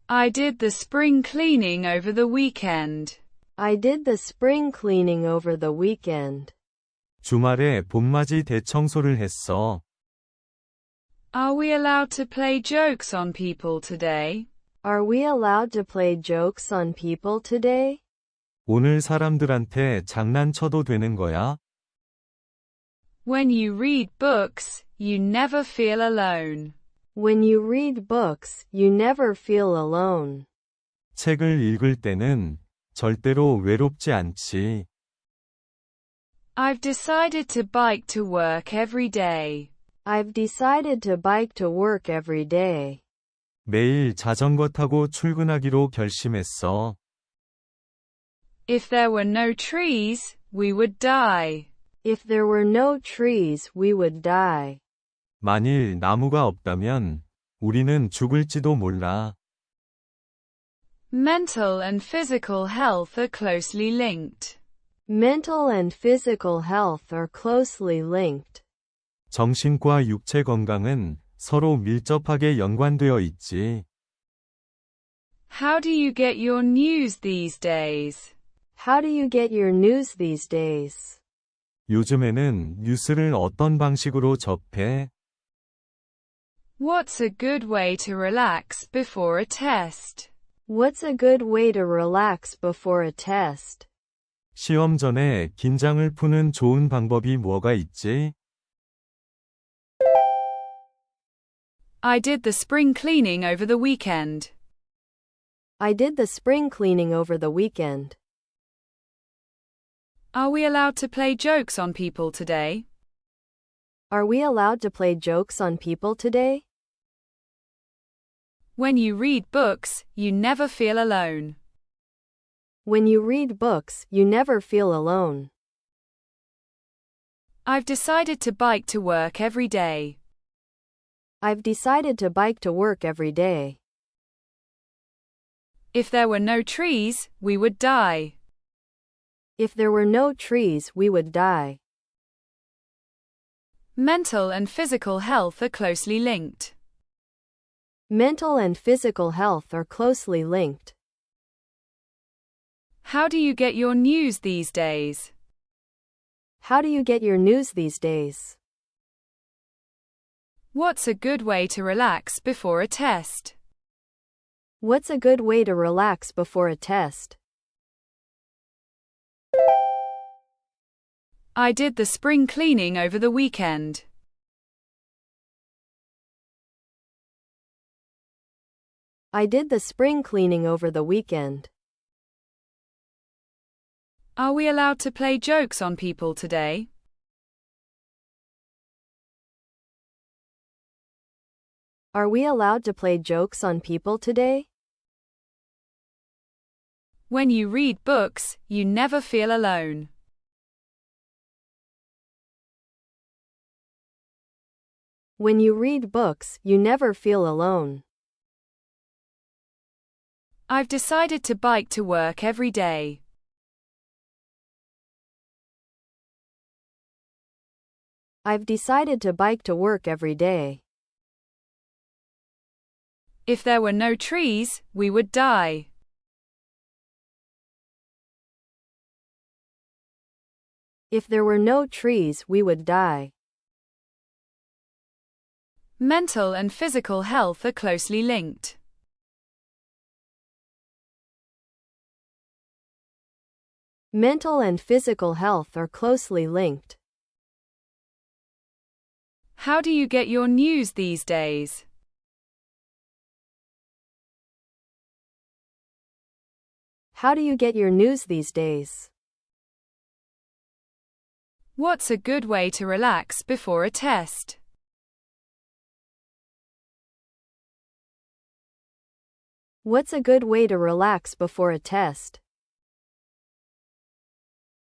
I did the spring cleaning over the weekend. I did the spring cleaning over the weekend. 주말에 봄맞이 대청소를 했어. Are we allowed to play jokes on people today? Are we allowed to play jokes on people today? 오늘 사람들한테 장난쳐도 되는 거야? When you read books, you never feel alone. When you read books, you never feel alone. 책을 읽을 때는 절대로 외롭지 않지. I've decided to bike to work every day. I've decided to bike to work every day. 매일 자전거 타고 출근하기로 결심했어. If there were no trees, we would die. If there were no trees, we would die. 만일 나무가 없다면 우리는 죽을지도 몰라. Mental and physical health are closely linked. Mental and physical health are closely linked. 정신과 육체 건강은 서로 밀접하게 연관되어 있지. How do you get your news these days? How do you get your news these days? 요즘에는 뉴스를 어떤 방식으로 접해? What's a good way to relax before a test? What's a good way to relax before a test? 시험 전에 긴장을 푸는 좋은 방법이 뭐가 있지? I did the spring cleaning over the weekend. I did the spring cleaning over the weekend. Are we allowed to play jokes on people today? Are we allowed to play jokes on people today? When you read books, you never feel alone. When you read books, you never feel alone. I've decided to bike to work every day. I've decided to bike to work every day. If there were no trees, we would die. If there were no trees, we would die. Mental and physical health are closely linked. Mental and physical health are closely linked. How do you get your news these days? How do you get your news these days? What's a good way to relax before a test? What's a good way to relax before a test? I did the spring cleaning over the weekend. I did the spring cleaning over the weekend. Are we allowed to play jokes on people today? Are we allowed to play jokes on people today? When you read books, you never feel alone. When you read books, you never feel alone. I've decided to bike to work every day. I've decided to bike to work every day. If there were no trees, we would die. If there were no trees, we would die. Mental and physical health are closely linked. Mental and physical health are closely linked. How do you get your news these days? How do you get your news these days? What's a good way to relax before a test? What's a good way to relax before a test?